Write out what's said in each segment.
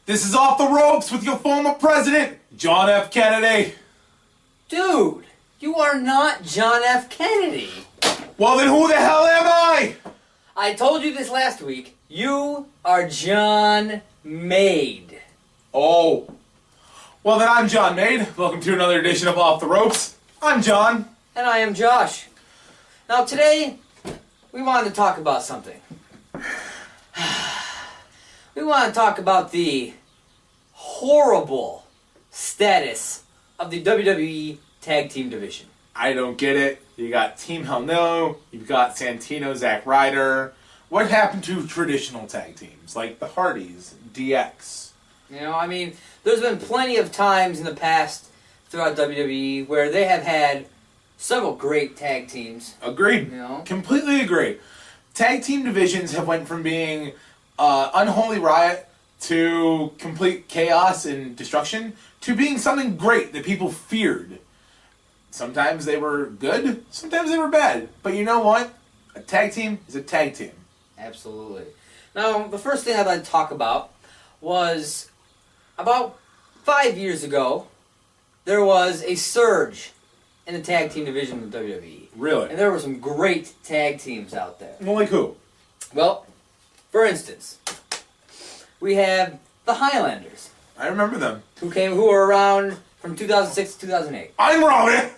This is Off the Ropes with your former president, John F. Kennedy. Dude, you are not John F. Kennedy. Well, then who the hell am I? I told you this last week. You are John Made. Oh. Well, then I'm John Made. Welcome to another edition of Off the Ropes. I'm John. And I am Josh. Now today, we wanted to talk about something. We want to talk about the horrible status of the WWE Tag Team Division. I don't get it. You got Team Hell No. You've got Santino, Zack Ryder. What happened to traditional tag teams like the Hardys, DX? You know, I mean, there's been plenty of times in the past throughout WWE where they have had several great tag teams. Agreed. You know? Completely agree. Tag team divisions have went from being unholy riot to complete chaos and destruction to being something great that people feared. Sometimes they were good, sometimes they were bad. But you know what? A tag team is a tag team. Absolutely. Now, the first thing I'd like to talk about was about 5 years ago, there was a surge in the tag team division of WWE. Really? And there were some great tag teams out there. Well, like who? Well, for instance, we have the Highlanders. I remember them. Who were around from 2006 to 2008. I'm Robin!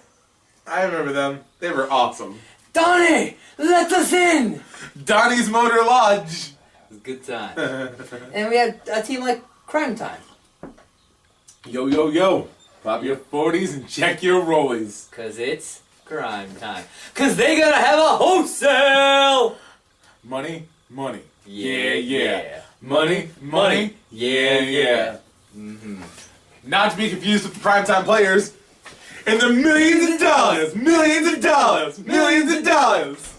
I remember them. They were awesome. Donnie, let us in! Donnie's Motor Lodge. It was a good time. And we had a team like Crime Time. Yo, yo, yo. Pop your 40s and check your rollies. Cause it's crime time. Cause they gotta have a wholesale! Money, money. Yeah. Money, money. Yeah. Mm-hmm. Not to be confused with the primetime players. And the millions of dollars, millions of dollars, millions of dollars.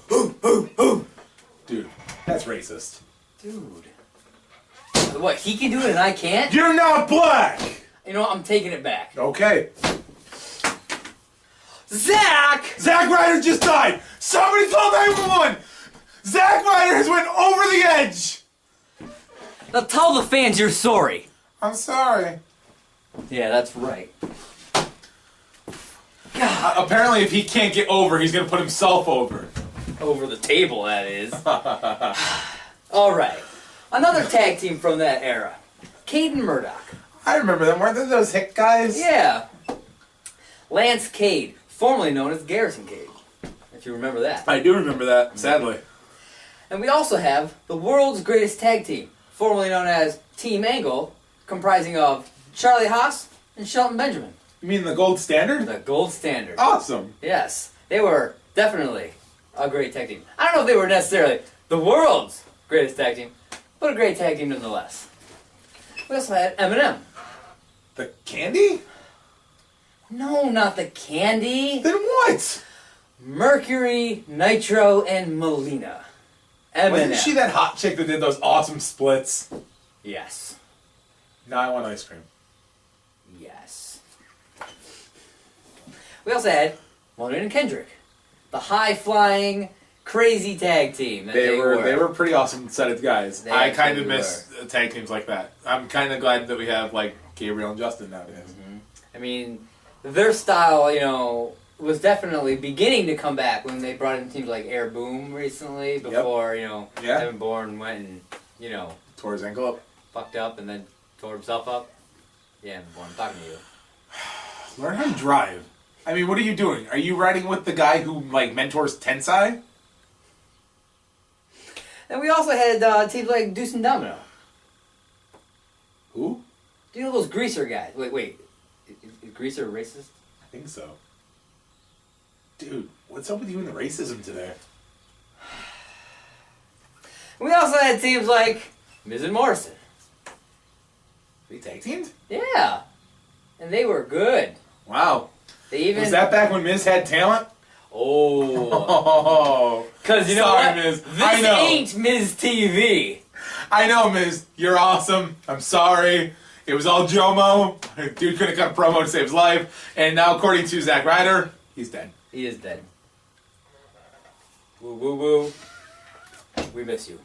Dude, that's racist. Dude. What, he can do it and I can't? You're not black! You know what, I'm taking it back. Okay. Zack Ryder just died! Somebody call 911! Zack Ryder has went over the edge! Now tell the fans you're sorry. I'm sorry. Yeah, that's right. God. Apparently if he can't get over, he's gonna put himself over. Over the table, that is. Alright. Another tag team from that era. Cade and Murdoch. I remember them. Weren't they those hick guys? Yeah. Lance Cade, formerly known as Garrison Cade. If you remember that. I do remember that, sadly. And we also have the world's greatest tag team, formerly known as Team Angle, comprising of Charlie Haas and Shelton Benjamin. You mean the gold standard? The gold standard. Awesome. Yes. They were definitely a great tag team. I don't know if they were necessarily the world's greatest tag team, but a great tag team nonetheless. We also had Eminem. The candy? No, not the candy. Then what? Mercury, Nitro, and Melina. Eminem. Wasn't she that hot chick that did those awesome splits? Yes. Now I want ice cream. Yes. We also had Logan and Kendrick. The high-flying, crazy tag team that They were pretty awesome set of guys. They I kind of absolutely miss tag teams like that. I'm kind of glad that we have like Gabriel and Justin nowadays. Mm-hmm. I mean, their style, you know, was definitely beginning to come back when they brought in teams like Air Boom recently, before, you know, Evan Bourne went and, you know, Tore his ankle up. fucked up and then tore himself up. Yeah, Evan Bourne, I'm talking to you. Learn how to drive. I mean, what are you doing? Are you riding with the guy who like mentors Tensai? And we also had teams like Deuce and Domino. Who? Do you know those Greaser guys? Wait. Is Greaser racist? I think so. Dude, what's up with you and the racism today? We also had teams like Miz and Morrison. We tag teamed? Yeah. And they were good. Wow. They even... Was that back when Miz had talent? Oh. Because you know Sorry, what? Miz. This I know. ain't Miz TV. I know, Miz. You're awesome. I'm sorry. It was all Jomo. Dude couldn't cut a promo to save his life. And now, according to Zack Ryder, he's dead. He is dead. Woo woo woo. We miss you.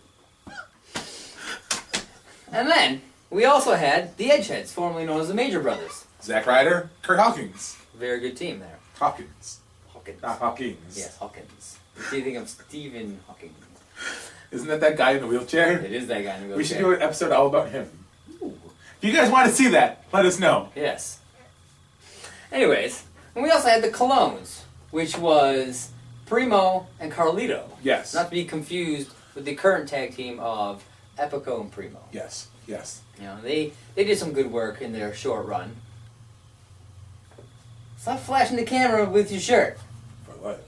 And then, We also had the Edgeheads, formerly known as the Major Brothers. Zack Ryder, Kurt Hawkins. Very good team there. Hawkins. Hawkins. Not Hawkins. Yes, Hawkins. Do you think of Stephen Hawking? Isn't that guy in the wheelchair? It is that guy in the wheelchair. We should do an episode all about him. Ooh. If you guys want to see that, let us know. Yes. Anyways, and we also had the Colognes, which was Primo and Carlito. Yes. Not to be confused with the current tag team of Epico and Primo. Yes. Yes. You know, they did some good work in their short run. Stop flashing the camera with your shirt. For life.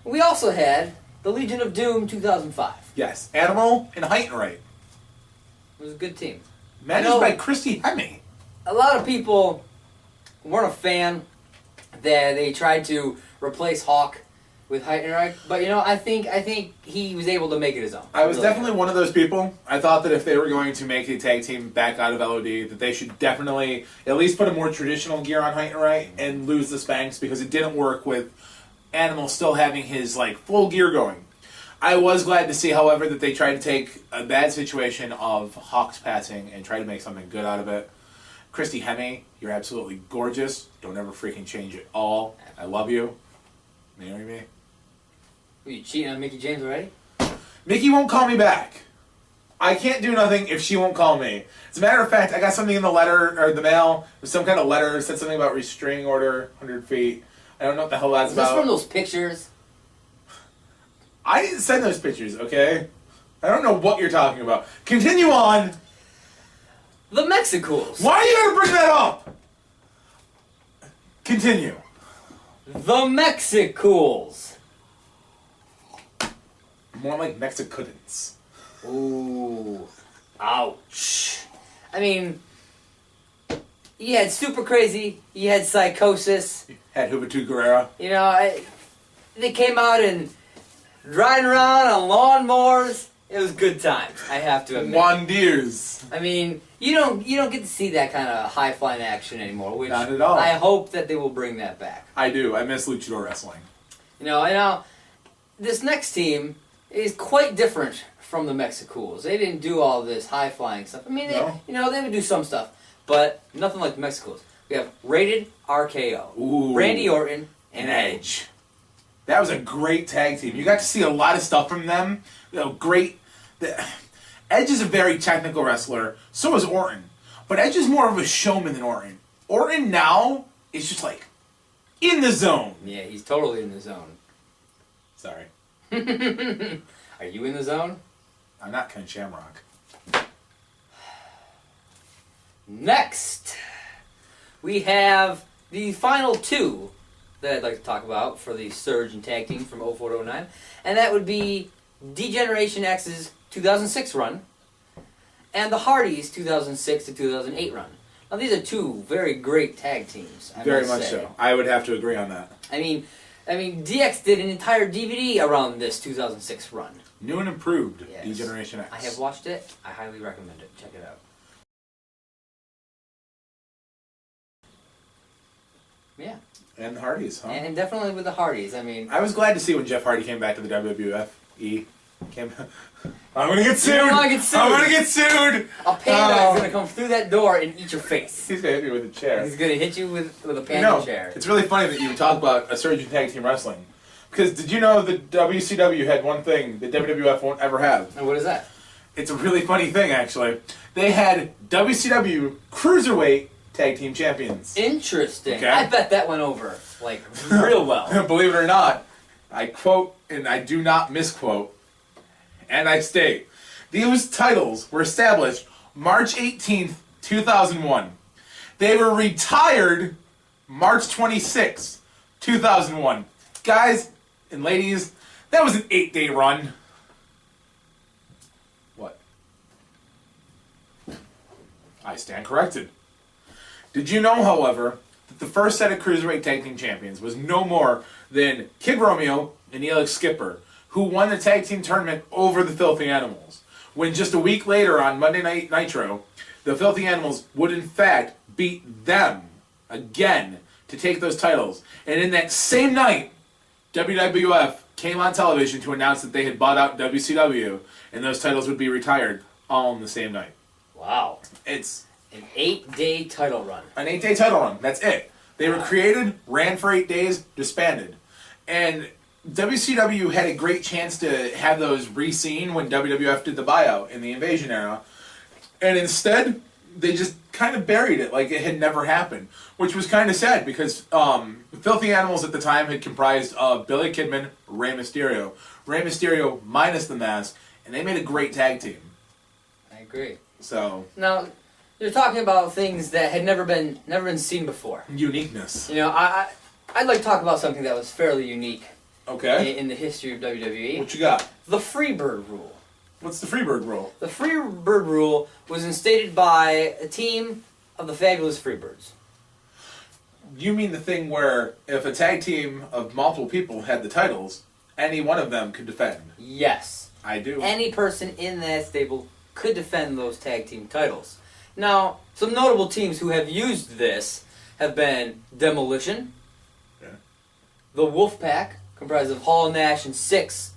We also had the Legion of Doom 2005. Yes. Animal and Heightenright. It was a good team. Managed by Christy Hemme. A lot of people weren't a fan that they tried to replace Hawk with Heightenreich, but you know, I think he was able to make it his own. I was definitely one of those people. I thought that if they were going to make a tag team back out of LOD, that they should definitely at least put a more traditional gear on Heightenreich and lose the Spanx, because it didn't work with Animal still having his full gear going. I was glad to see, however, that they tried to take a bad situation of Hawk's passing and try to make something good out of it. Christy Hemme, you're absolutely gorgeous. Don't ever freaking change at all. I love you. Marry me. Were you cheating on Mickey James already? Mickey won't call me back. I can't do nothing if she won't call me. As a matter of fact, I got something in the letter, or the mail, with some kind of letter, said something about restraining order, 100 feet. I don't know what the hell that's Is this about. from those pictures? I didn't send those pictures, okay? I don't know what you're talking about. Continue on. The Mexicools. Why are you going to bring that up? Continue. The Mexicools. More like Mexicans. Ooh. Ouch. I mean, you had Super Crazy, you had Psychosis. Had Juventud Guerrera. You know, they came out and riding around on lawnmowers. It was good times, I have to admit. Juan Deers. I mean, you don't get to see that kind of high flying action anymore. Which Not at all. I hope that they will bring that back. I do. I miss luchador wrestling. You know, this next team is quite different from the Mexicools. They didn't do all this high flying stuff. I mean, they would do some stuff, but nothing like the Mexicools. We have Rated RKO, Ooh. Randy Orton, and and Edge. That was a great tag team. You got to see a lot of stuff from them. Great. Edge is a very technical wrestler. So is Orton. But Edge is more of a showman than Orton. Orton now is just in the zone. Yeah, he's totally in the zone. Sorry. Are you in the zone? I'm not Ken Shamrock. Next, we have the final two that I'd like to talk about for the Surge and Tag Team from 04 to 09, and that would be D-Generation X's 2006 run and the Hardys' 2006 to 2008 run. Now, these are two very great tag teams. Very much so. I would have to agree on that. I mean, DX did an entire DVD around this 2006 run. New and improved Yes. D-Generation X. I have watched it. I highly recommend it. Check it out. Yeah. And the Hardys, huh? And definitely with the Hardys. I mean, I was glad to see when Jeff Hardy came back to the WWF. I'm gonna get sued. You're gonna get sued. I'm gonna get sued. a panda is gonna come through that door and eat your face. He's gonna hit me with a chair. He's gonna hit you with a panda chair. It's really funny that you talk about a surge in tag team wrestling. Because did you know that WCW had one thing that WWF won't ever have? And what is that? It's a really funny thing, actually. They had WCW Cruiserweight Tag Team Champions. Interesting. Okay. I bet that went over real well. Believe it or not, I quote and I do not misquote, and I state, these titles were established March 18th, 2001. They were retired March 26th, 2001. Guys and ladies, that was an 8-day run. What? I stand corrected. Did you know, however, that the first set of Cruiserweight Tag Team Champions was no more than Kid Romeo and Elix Skipper, who won the tag team tournament over the Filthy Animals, when just a week later on Monday Night Nitro, the Filthy Animals would in fact beat them again to take those titles. And in that same night, WWF came on television to announce that they had bought out WCW and those titles would be retired all in the same night. Wow. It's An 8-day title run. an 8-day title run. That's it. They were created, ran for 8 days, disbanded. And WCW had a great chance to have those re-seen when WWF did the buyout in the Invasion era. And instead, they just kind of buried it like it had never happened. Which was kind of sad because Filthy Animals at the time had comprised of Billy Kidman, Rey Mysterio. Rey Mysterio minus the mask, and they made a great tag team. I agree. So Now, you're talking about things that had never been seen before. uniqueness. You know, I'd like to talk about something that was fairly unique Okay. in the history of WWE. What you got? The Freebird Rule. What's the Freebird rule? The Freebird Rule was instated by a team of the Fabulous Freebirds. You mean the thing where if a tag team of multiple people had the titles, any one of them could defend? Yes. I do. Any person in that stable could defend those tag team titles. Now, some notable teams who have used this have been Demolition, the Wolfpack, comprised of Hall, Nash, and Six,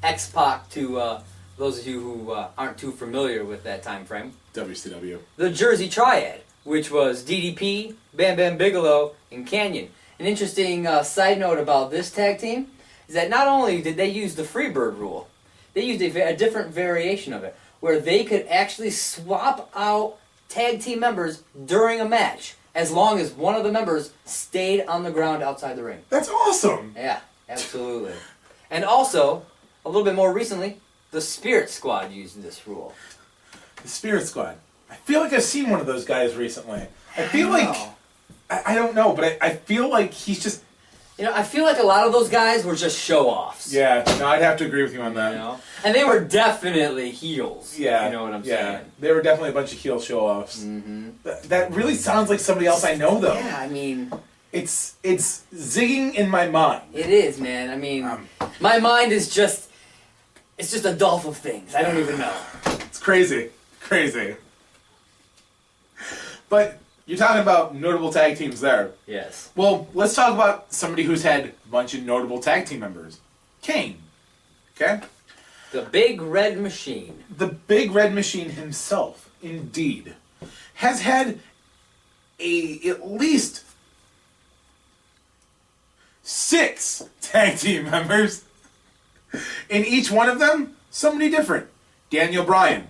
X-Pac to those of you who aren't too familiar with that time frame. WCW. The Jersey Triad, which was DDP, Bam Bam Bigelow, and Canyon. An interesting side note about this tag team is that not only did they use the Freebird rule, they used a different variation of it, where they could actually swap out tag team members during a match, as long as one of the members stayed on the ground outside the ring. That's awesome! Yeah, absolutely. And also, a little bit more recently, the Spirit Squad used this rule. The Spirit Squad. I feel like I've seen one of those guys recently. I feel like... I don't know, but I feel like he's just... I feel like a lot of those guys were just show-offs. Yeah, no, I'd have to agree with you on that. And they were definitely heels. Yeah. You know what I'm saying? They were definitely a bunch of heel show-offs. Mm-hmm. That really sounds like somebody else I know, though. Yeah, I mean... It's zigging in my mind. It is, man. I mean, my mind is just... It's just a gulf of things. I don't even know. It's crazy. Crazy. But you're talking about notable tag teams there. Yes. Well, let's talk about somebody who's had a bunch of notable tag team members. Kane. Okay? The Big Red Machine. The Big Red Machine himself, indeed, has had at least 6 tag team members. In each one of them, somebody different. Daniel Bryan,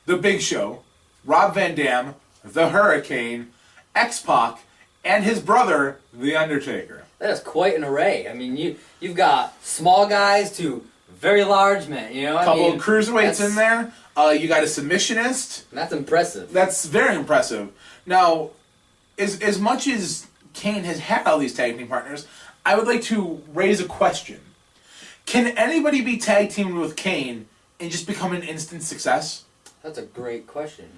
The Big Show, Rob Van Dam, The Hurricane, X-Pac, and his brother, The Undertaker. That is quite an array. I mean, you've got small guys to very large men. A couple of cruiserweights in there. You got a submissionist. That's impressive. That's very impressive. Now, as much as Kane has had all these tag team partners, I would like to raise a question. Can anybody be tag teamed with Kane and just become an instant success? That's a great question.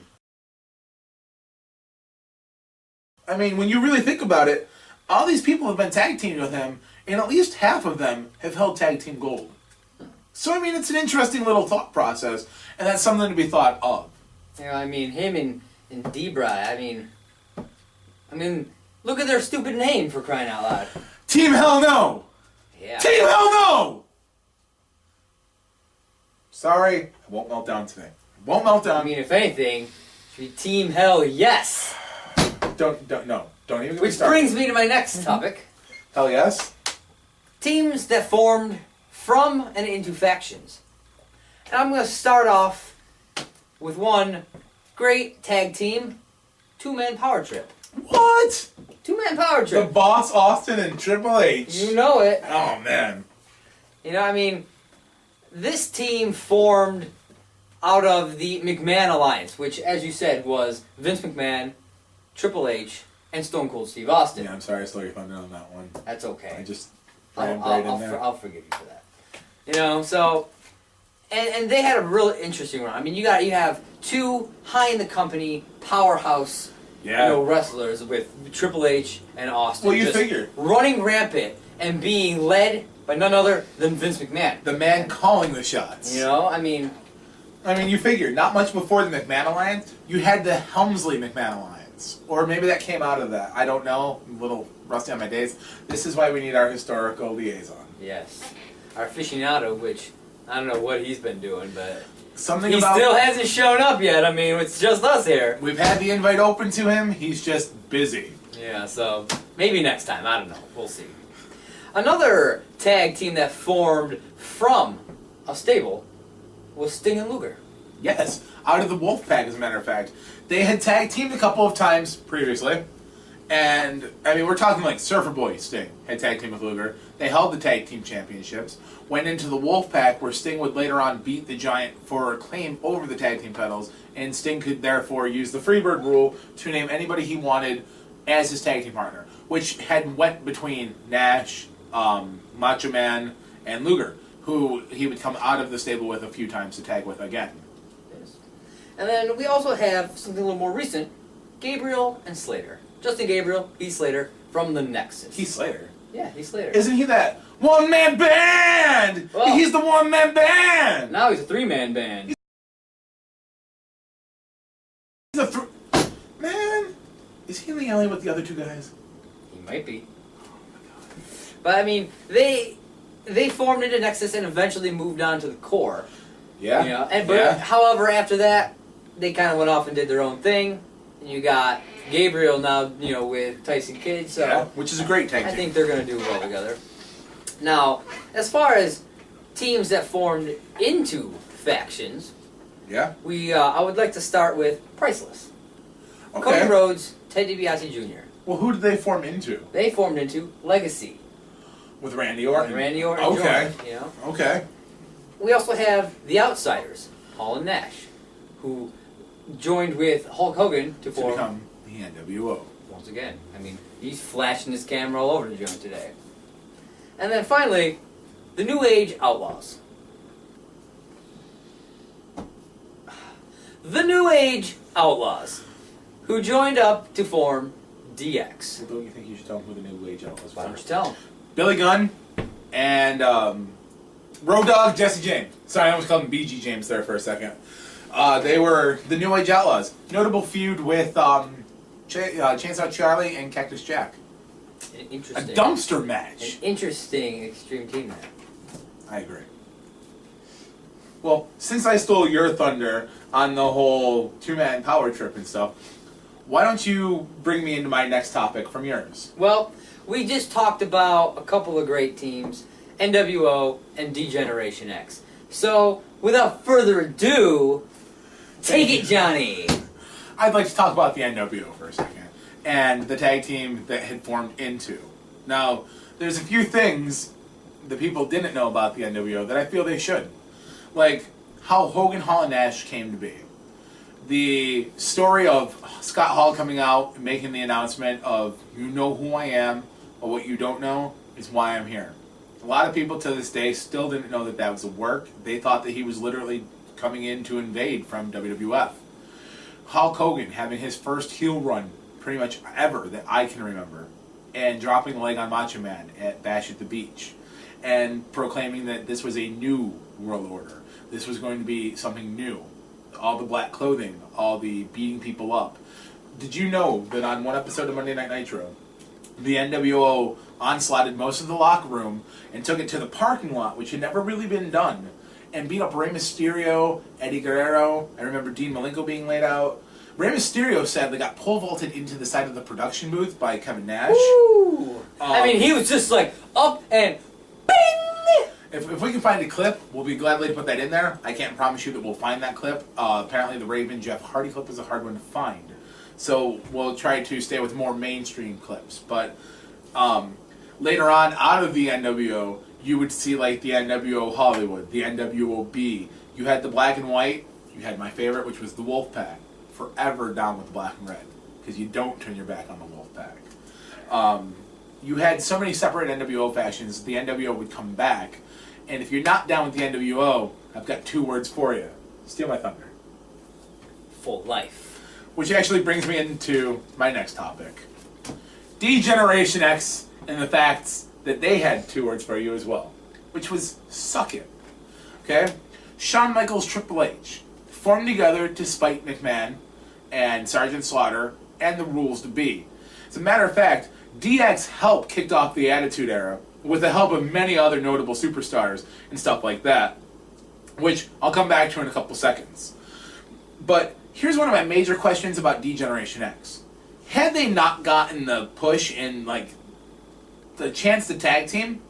I mean, when you really think about it, all these people have been tag teamed with him, and at least half of them have held tag team gold. So, I mean, it's an interesting little thought process, and that's something to be thought of. I mean, him and Debra, I mean, look at their stupid name, for crying out loud. Team Hell No! Yeah. Team Hell No! Sorry, I won't melt down today. Won't melt down. I mean, if anything, it should be Team Hell Yes. Don't even get me Which started. brings me to my next topic. Hell yes. Teams that formed from and into factions. And I'm going to start off with one great tag team, two-man power trip. What? Two-man power The trip. Boss Austin and Triple H. You know it. Oh, man. I mean, this team formed out of the McMahon Alliance, which, as you said, was Vince McMahon, Triple H, and Stone Cold Steve Austin. Yeah, I'm sorry I stole your thunder on that one. That's okay. I just I'll forgive you for that. So, and they had a real interesting run. I mean, you have two high in the company powerhouse, wrestlers with Triple H and Austin. Well, you just figured. Running rampant and being led by none other than Vince McMahon. The man calling the shots. I mean, you figured. Not much before the McMahon Alliance, you had the Helmsley McMahon Alliance. Or maybe that came out of that. I don't know. I'm a little rusty on my days. This is why we need our historical liaison. yes. Our aficionado, which I don't know what he's been doing, but Something He about... still hasn't shown up yet. I mean, it's just us here. We've had the invite open to him. He's just busy. Yeah, so maybe next time. I don't know. We'll see. Another tag team that formed from a stable was Sting and Luger. Yes, out of the Wolfpack, as a matter of fact. They had tag teamed a couple of times previously. And, I mean, we're talking like Surfer Boy Sting had tag teamed with Luger. They held the tag team championships. Went into the Wolfpack, where Sting would later on beat the Giant for a claim over the tag team titles. And Sting could therefore use the Freebird rule to name anybody he wanted as his tag team partner, which had went between Nash, Macho Man, and Luger, who he would come out of the stable with a few times to tag with again. Yes. And then we also have something a little more recent, Gabriel and Slater. Justin Gabriel, Heath Slater, from the Nexus. Heath Slater? Yeah, Heath Slater. Isn't he that one-man band? Well, he's the one-man band! Now he's a three-man band. He's a Man, is he in the alley with the other two guys? He might be. But, I mean, they formed into Nexus and eventually moved on to the Core. Yeah. You know? But however, after that, they kind of went off and did their own thing. And you got Gabriel now, you know, with Tyson Kidd, so... Yeah, which is a great tag team. I think they're going to do well together. Now, as far as teams that formed into factions, Yeah? I would like to start with Priceless. Okay. Cody Rhodes, Ted DiBiase Jr. Well, who did they form into? They formed into Legacy. With Randy Orton? And Randy Orton Okay. joined, you know. Okay. We also have The Outsiders, Hall and Nash, who joined with Hulk Hogan to form... become the NWO. Once again, I mean, he's flashing his camera all over the joint today. And then finally, the New Age Outlaws. The New Age Outlaws, who joined up to form DX. Well, don't you think you should tell them who the New Age Outlaws Why were? don't you tell them? Billy Gunn and Road Dogg Jesse James. Sorry, I almost called him BG James there for a second. They were the New Age Outlaws. Notable feud with Chainsaw Charlie and Cactus Jack. A dumpster match. An interesting Extreme Team match. I agree. Well, since I stole your thunder on the whole two-man power trip and stuff, why don't you bring me into my next topic from yours? Well, we just talked about a couple of great teams, NWO and D-Generation X. So, without further ado, take it, Johnny! I'd like to talk about the NWO for a second, and the tag team that had formed into. Now, there's a few things the people didn't know about the NWO that I feel they should. Like, how Hogan, Hall, and Nash came to be. The story of Scott Hall coming out and making the announcement of, you know who I am, but what you don't know is why I'm here. A lot of people to this day still didn't know that that was a work. They thought that he was literally coming in to invade from WWF. Hulk Hogan having his first heel run pretty much ever that I can remember, and dropping the leg on Macho Man at Bash at the Beach, and proclaiming that this was a new world order. This was going to be something new. All the black clothing, all the beating people up. Did you know that on one episode of Monday Night Nitro, the NWO onslaughted most of the locker room and took it to the parking lot, which had never really been done, and beat up Rey Mysterio, Eddie Guerrero? I remember Dean Malenko being laid out. Rey Mysterio sadly got pole vaulted into the side of the production booth by Kevin Nash. Woo! I mean, he was just like up and bing! If we can find a clip, we'll be gladly to put that in there. I can't promise you that we'll find that clip. Apparently the Raven Jeff Hardy clip is a hard one to find. So we'll try to stay with more mainstream clips. But later on, out of the NWO, you would see like the NWO Hollywood, the NWO-B. You had the black and white. You had my favorite, which was the Wolfpack. Forever down with the black and red. Because you don't turn your back on the Wolfpack. You had so many separate NWO factions, the NWO would come back. And if you're not down with the NWO, I've got two words for you. Steal my thunder. For life. Which actually brings me into my next topic. D-Generation X and the facts that they had two words for you as well. Which was suck it. Okay? Shawn Michaels Triple H formed together to spite McMahon and Sergeant Slaughter and the Rules to Be. As a matter of fact, DX helped kick off the Attitude Era with the help of many other notable superstars and stuff like that. which I'll come back to in a couple seconds. But here's one of my major questions about D-Generation X. Had they not gotten the push and, like, the chance to tag team,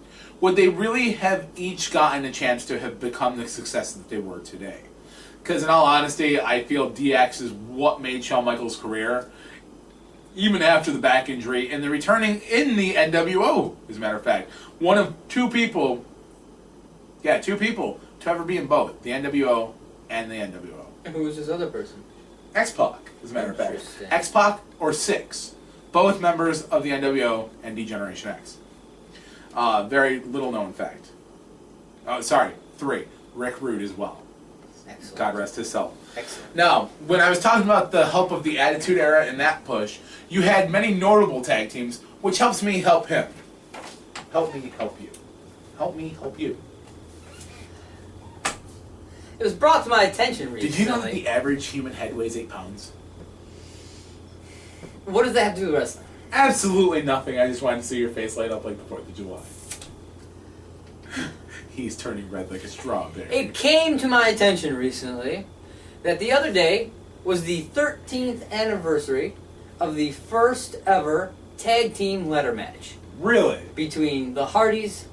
would they really have each gotten a chance to have become the success that they were today? Because in all honesty, I feel DX is what made Shawn Michaels' career, even after the back injury, and the returning in the NWO, as a matter of fact. One of two people to ever be in both, the NWO and the NWO. And who was this other person? X-Pac, as a matter of fact. X-Pac or Six, both members of the NWO and D-Generation X. Very little known fact. Oh, sorry, 3. Rick Rude as well. Excellent. God rest his soul. Excellent. Now, when I was talking about the help of the Attitude Era and that push, you had many notable tag teams, which helps me help him. Help me help you. Help me help you. It was brought to my attention recently. Did you know that the average human head weighs 8 pounds? What does that have to do with wrestling? Absolutely nothing. I just wanted to see your face light up like the 4th of July. He's turning red like a strawberry. It came to my attention recently that the other day was the 13th anniversary of the first ever tag team ladder match. Really? Between the Hardys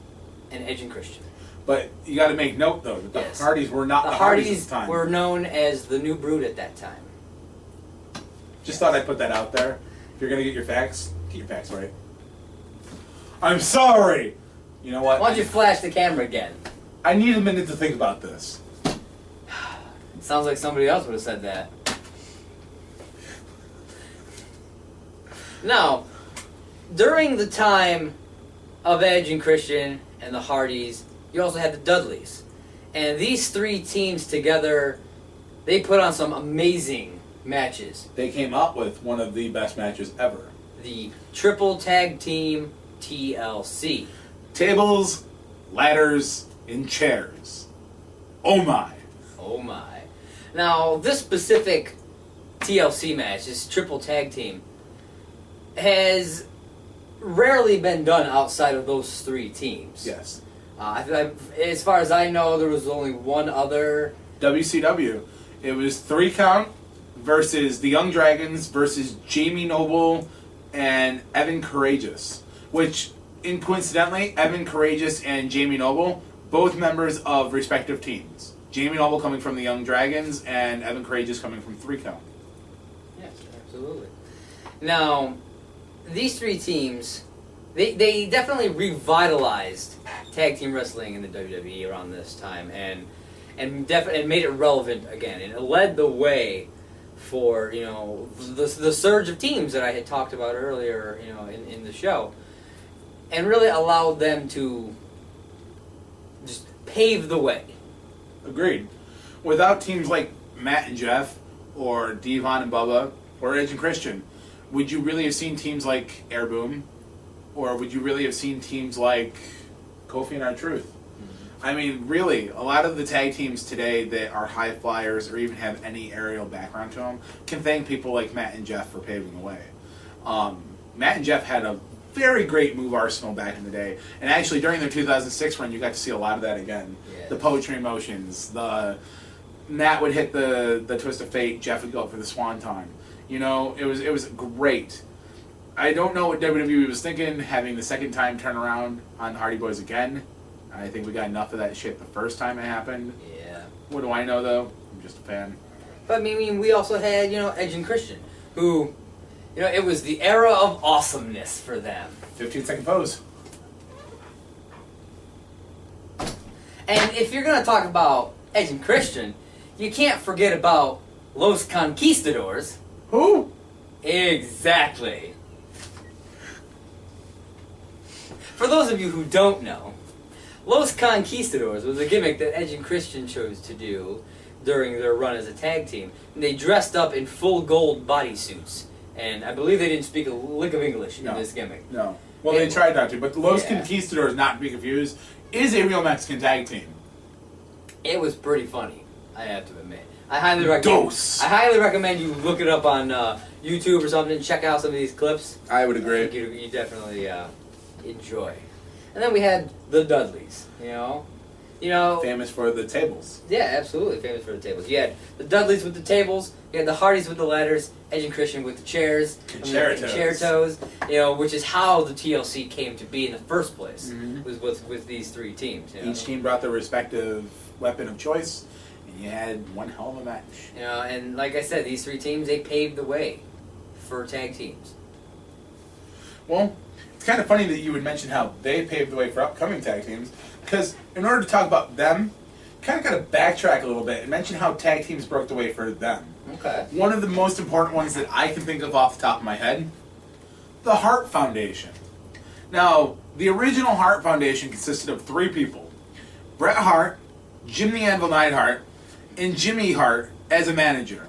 and Edge and Christian. But you got to make note, though, that the Yes. Hardys were not the Hardys at the time. were known as the New Brood at that time. Just thought I'd put that out there. If you're going to get your facts right. I'm sorry! You know what? Why don't you flash the camera again? I need a minute to think about this. Sounds like somebody else would have said that. Now, during the time of Edge and Christian and the Hardys, you also had the Dudleys. And these 3 teams together, they put on some amazing matches. They came up with one of the best matches ever. The Triple Tag Team TLC. Tables, ladders, and chairs. Oh my. Oh my. Now, this specific TLC match, this Triple Tag Team, has rarely been done outside of those 3 teams. Yes. As far as I know, there was only one other. WCW. It was 3 count versus the Young Dragons versus Jamie Noble and Evan Courageous. Which, coincidentally, Evan Courageous and Jamie Noble, both members of respective teams. Jamie Noble coming from the Young Dragons and Evan Courageous coming from 3 count. Yes, absolutely. Now, these 3 teams, they definitely revitalized tag team wrestling in the WWE around this time, and made it relevant again, and it led the way for the surge of teams that I had talked about earlier, in the show, and really allowed them to just pave the way. Agreed. Without teams like Matt and Jeff, or Devon and Bubba, or Edge and Christian, would you really have seen teams like Air Boom? Or would you really have seen teams like Kofi and R-Truth? Mm-hmm. I mean, really, a lot of the tag teams today that are high flyers or even have any aerial background to them can thank people like Matt and Jeff for paving the way. Matt and Jeff had a very great move arsenal back in the day. And actually, during their 2006 run, you got to see a lot of that again. Yeah. The poetry motions, Matt would hit the twist of fate, Jeff would go for the swanton. It was great. I don't know what WWE was thinking, having the second time turn around on Hardy Boys again. I think we got enough of that shit the first time it happened. Yeah. What do I know, though? I'm just a fan. But, I mean, we also had, Edge and Christian, who, it was the era of awesomeness for them. 15-second pose. And if you're going to talk about Edge and Christian, you can't forget about Los Conquistadors. Who? Exactly. For those of you who don't know, Los Conquistadors was a gimmick that Edge and Christian chose to do during their run as a tag team. And they dressed up in full gold bodysuits. And I believe they didn't speak a lick of English in this gimmick. No. Well, they tried not to, but Los Conquistadors, not to be confused, is a real Mexican tag team. It was pretty funny, I have to admit. I highly recommend you look it up on YouTube or something and check out some of these clips. I would agree. I think you definitely enjoy. And then we had the Dudleys, You know, famous for the tables. Yeah, absolutely famous for the tables. You had the Dudleys with the tables, you had the Hardys with the ladders, Edge and Christian with the chairs, concertos. You know, which is how the TLC came to be in the first place. Was with these three teams. You know? Each team brought their respective weapon of choice, and you had one hell of a match. You know, and like I said, these three teams, they paved the way for tag teams. Well, it's kind of funny that you would mention how they paved the way for upcoming tag teams, because in order to talk about them, kind of got to backtrack a little bit and mention how tag teams broke the way for them. Okay. One of the most important ones that I can think of off the top of my head, the Hart Foundation. Now, the original Hart Foundation consisted of three people: Bret Hart, Jim the Anvil Neidhart, and Jimmy Hart as a manager.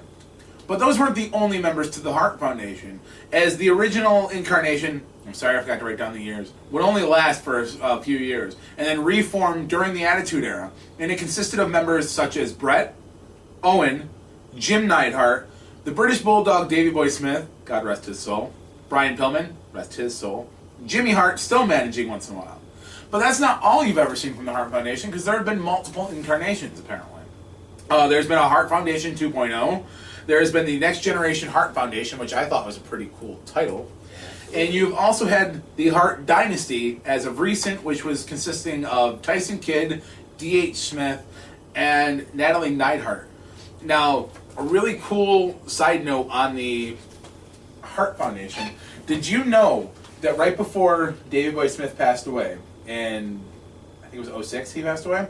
But those weren't the only members to the Hart Foundation, as the original incarnation, I'm sorry I forgot to write down the years, would only last for a few years, and then reformed during the Attitude Era, and it consisted of members such as Bret, Owen, Jim Neidhart, the British Bulldog Davey Boy Smith, God rest his soul, Brian Pillman, rest his soul, Jimmy Hart still managing once in a while. But that's not all you've ever seen from the Hart Foundation, because there have been multiple incarnations, apparently. There's been a Hart Foundation 2.0. There has been the Next Generation Hart Foundation, which I thought was a pretty cool title. And you've also had the Hart Dynasty as of recent, which was consisting of Tyson Kidd, D.H. Smith, and Natalie Neidhart. Now, a really cool side note on the Hart Foundation. Did you know that right before Davey Boy Smith passed away, and I think it was 06 he passed away?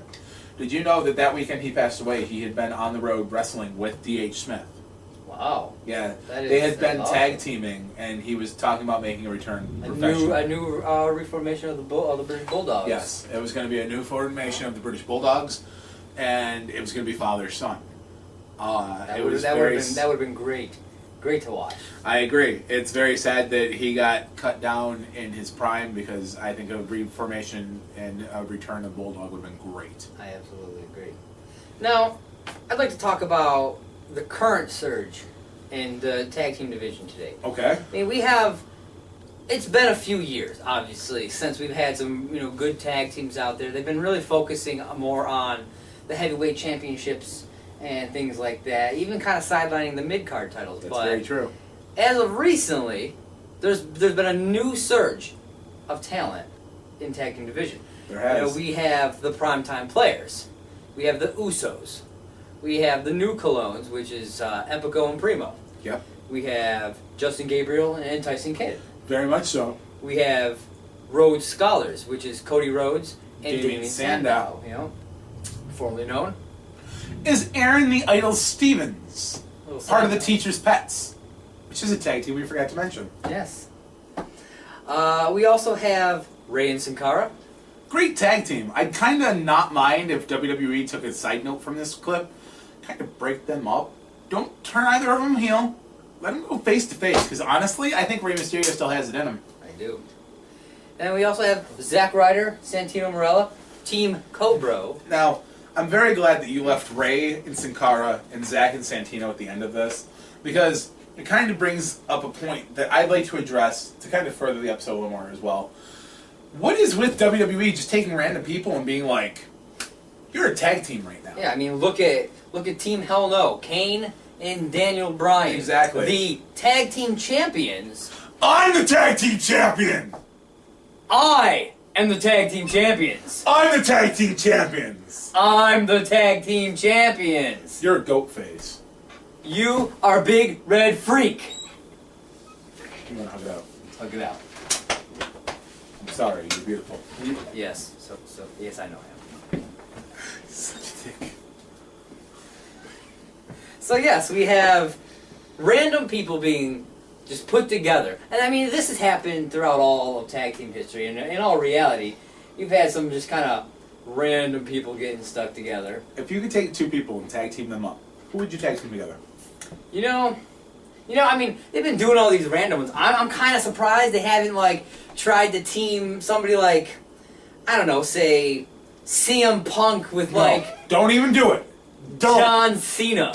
Did you know that that weekend he passed away, he had been on the road wrestling with D.H. Smith? Wow. Yeah, they had been tag teaming, and he was talking about making a return professional. A new reformation of the British Bulldogs. Yes, it was going to be a new formation of the British Bulldogs, and it was going to be father-son. That would have been great. Great to watch. I agree. It's very sad that he got cut down in his prime, because I think a reformation and a return of Bulldog would have been great. I absolutely agree. Now, I'd like to talk about the current surge in the tag team division today. Okay. I mean, it's been a few years, obviously, since we've had some, good tag teams out there. They've been really focusing more on the heavyweight championships and things like that, even kind of sidelining the mid-card titles. That's very true. As of recently, there's been a new surge of talent in tag team division. There has. We have the primetime players. We have the Usos. We have the new Colognes, which is Epico and Primo. Yep. We have Justin Gabriel and Tyson Kidd. Very much so. We have Rhodes Scholars, which is Cody Rhodes and Damien Sandow. Formerly known is Aaron the Idol Stevens, part of the Teacher's Pets, which is a tag team we forgot to mention. Yes. We also have Rey and Sin Cara. Great tag team. I'd kind of not mind if WWE took a side note from this clip, kind of break them up. Don't turn either of them heel. Let them go face to face, because honestly, I think Rey Mysterio still has it in him. I do. And we also have Zack Ryder, Santino Marella, Team Cobra. Now, I'm very glad that you left Rey and Sin Cara and Zack and Santino at the end of this, because it kind of brings up a point that I'd like to address to kind of further the episode a little more as well. What is with WWE just taking random people and being like, you're a tag team right now? Yeah, I mean, look at Team Hell No. Kane and Daniel Bryan. Exactly. The tag team champions. I'm the tag team champion! I am the tag team champions. I'm the tag team champions! I'm the tag team champions. You're a goat face. You are Big Red Freak. You want to hug it out? Hug it out. I'm sorry, you're beautiful. Yes, so yes, I know him. Such a dick. So yes, we have random people being just put together. And I mean, this has happened throughout all of tag team history. And in all reality, you've had some just kind of random people getting stuck together. If you could take two people and tag team them up, who would you tag team together? I mean, they've been doing all these random ones. I'm kind of surprised they haven't, tried to team somebody like, I don't know, say, CM Punk with, Don't even do it. Don't. John Cena.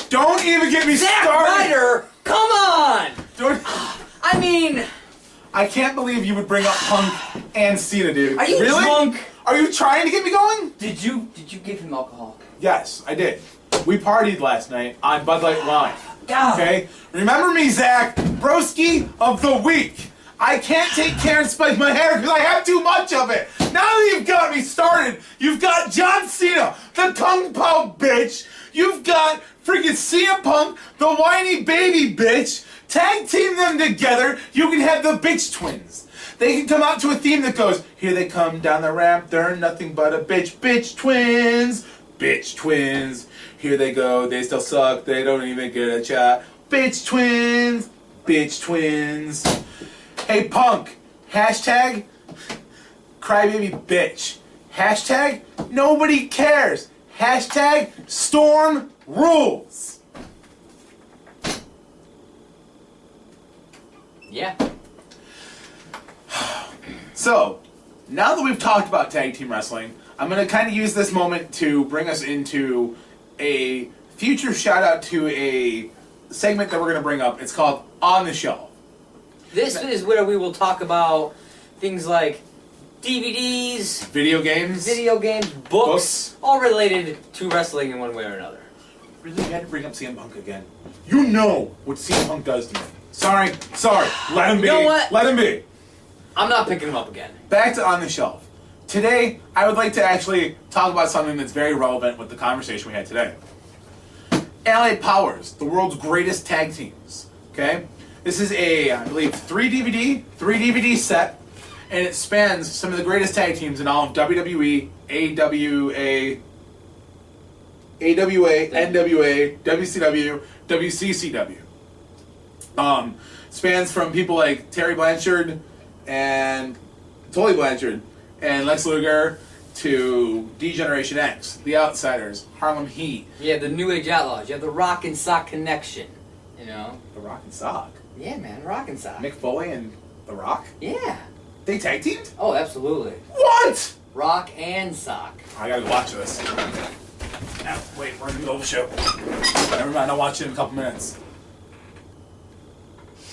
Don't even get me Zack started. Ryder, come on! Don't. I mean, I can't believe you would bring up Punk and Cena, dude. are you really? drunk? Are you trying to get me going? Did you give him alcohol? Yes, I did. We partied last night on Bud Light Wine. God. Okay? Remember me, Zach, broski of the week. I can't take care and spike my hair because I have too much of it. Now that you've got me started, you've got John Cena, the Kung Pao bitch. You've got freaking CM Punk, the whiny baby bitch. Tag team them together, you can have the bitch twins. They can come out to a theme that goes, here they come down the ramp, they're nothing but a bitch. Bitch twins, bitch twins. Here they go, they still suck, they don't even get a shot. Bitch twins, bitch twins. Hey Punk, hashtag crybaby bitch. Hashtag nobody cares. Hashtag storm rules. Yeah. So, now that we've talked about tag team wrestling, I'm going to kind of use this moment to bring us into a future shout out to a segment that we're going to bring up. It's called On the Shelf. This is where we will talk about things like DVDs, Video games, books, all related to wrestling in one way or another. Really had to bring up CM Punk again. You know what CM Punk does to me. Sorry. Let him be. You know what? Let him be. I'm not picking him up again. Back to On the Shelf. Today, I would like to actually talk about something that's very relevant with the conversation we had today. LA Powers, the world's greatest tag teams. Okay? This is a, I believe, 3 DVD set, and it spans some of the greatest tag teams in all of WWE, AWA, NWA, WCW, WCCW. Spans from people like Terry Blanchard and Tully Blanchard and Lex Luger to D-Generation X, The Outsiders, Harlem Heat. You have the New Age Outlaws. You have the Rock and Sock Connection. You know? The Rock and Sock. Yeah, man. Rock and Sock. Mick Foley and The Rock? Yeah. They tag teamed? Oh, absolutely. What? Rock and Sock. I gotta watch this. Now, wait, we're in the middle of the show. Never mind, I'll watch it in a couple minutes.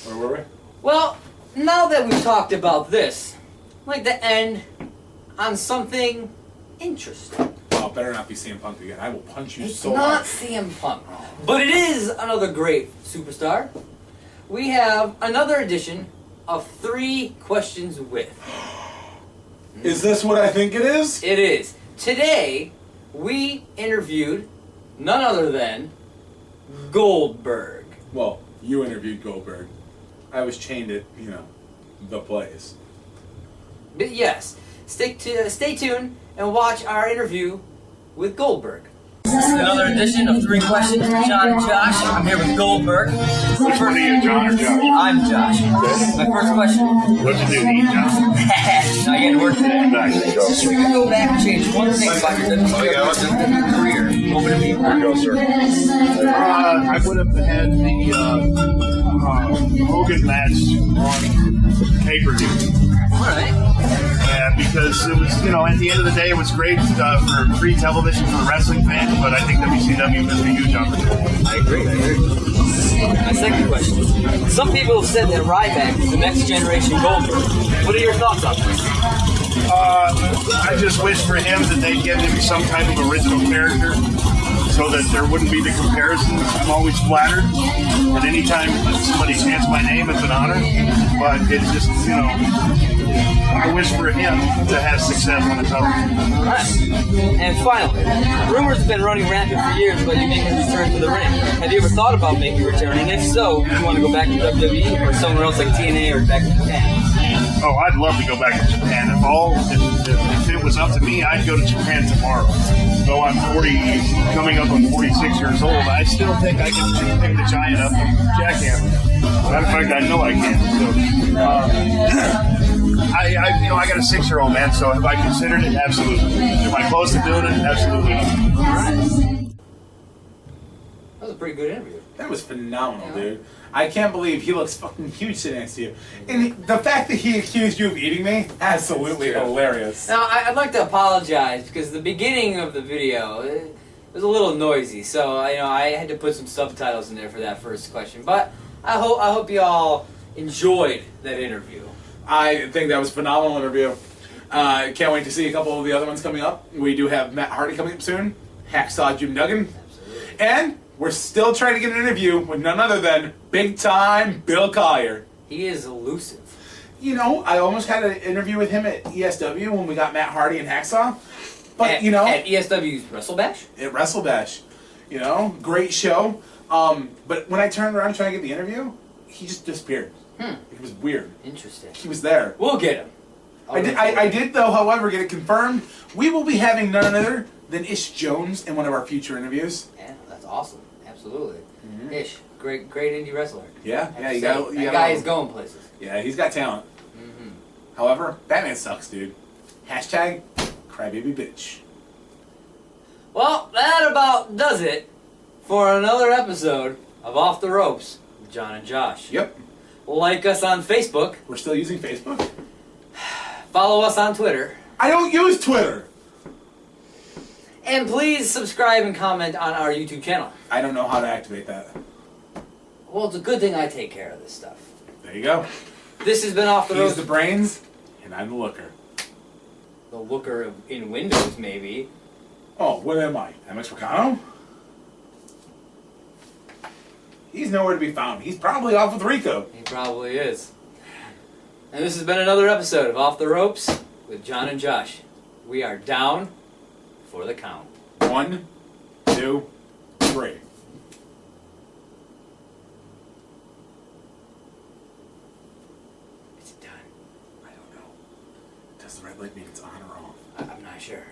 Where were we? Well, now that we've talked about this, I'd like to end on something interesting. Oh, better not be CM Punk again. I will punch you It's so not hard. CM Punk, but it is another great superstar. We have another edition of 3 Questions With. Is this what I think it is? It is. Today, we interviewed none other than Goldberg. Well, you interviewed Goldberg. I was chained at, the place. But yes, stay tuned and watch our interview with Goldberg. This is another edition of 3 Questions with John and Josh. I'm here with Goldberg. Which one are you, John or Josh? I'm Josh. My first question. What'd you do, eat, John? No, you had to work today. Nice, go. If you could go back and change one thing about your WWE career, what would it be? Go, sir. I would have had the Hogan match on pay-per-view. Alright. Yeah, because it was, at the end of the day, it was great for free television for wrestling fans, but I think WCW missed a huge opportunity. I agree. My second question. Some people have said that Ryback is the next generation Goldberg. What are your thoughts on this? I just wish for him that they'd give him some type of original character so that there wouldn't be the comparisons. I'm always flattered, and anytime somebody chants my name, it's an honor, but it's just, I wish for him to have success on the television. Alright. And finally, rumors have been running rampant for years about you making a return to the ring. Have you ever thought about making a return? And if so, do you want to go back to WWE or somewhere else like TNA or back to Japan? Oh, I'd love to go back to Japan. If it was up to me, I'd go to Japan tomorrow. Though I'm 40, coming up on 46 years old, I still think I can pick the giant up and jackhammer. Matter of fact, I know I can. So, I got a 6-year-old, man. So have I considered it? Absolutely. Am I close to doing it? Absolutely. That was a pretty good interview. That was phenomenal, dude. I can't believe he looks fucking huge sitting next to you. And the fact that he accused you of eating me, absolutely hilarious. Now, I'd like to apologize because the beginning of the video it was a little noisy, so I had to put some subtitles in there for that first question. But I hope you all enjoyed that interview. I think that was a phenomenal interview. Can't wait to see a couple of the other ones coming up. We do have Matt Hardy coming up soon, Hacksaw Jim Duggan, Absolutely. and we're still trying to get an interview with none other than big time Bill Collier. He is elusive. You know, I almost had an interview with him at ESW when we got Matt Hardy and Hacksaw. But, at, you know, at ESW's WrestleBash? at WrestleBash, you know, great show. But when I turned around trying to get the interview, he just disappeared. It was weird. Interesting. He was there. We'll get him. I did, though, however, get it confirmed. We will be having none other than Ish Jones in one of our future interviews. Yeah, that's awesome. Absolutely. Ish, great indie wrestler. Yeah, I have yeah, to you say, got. that guy is going places. Yeah, he's got talent. However, Batman sucks, dude. Hashtag crybaby bitch. Well, that about does it for another episode of Off the Ropes with John and Josh. Yep. Like us on Facebook. We're still using Facebook. Follow us on Twitter. I don't use Twitter. And please subscribe and comment on our YouTube channel. I don't know how to activate that. Well, it's a good thing I take care of this stuff. There you go. This has been Off the He's Ropes. the brains, and I'm the looker. The looker in Windows, maybe. Oh, what am I? MX Ricano? He's nowhere to be found. He's probably off with Rico. He probably is. And this has been another episode of Off the Ropes with John and Josh. We are down for the count. 1, 2, 3. Is it done? I don't know. Does the red light mean it's on or off? I'm not sure.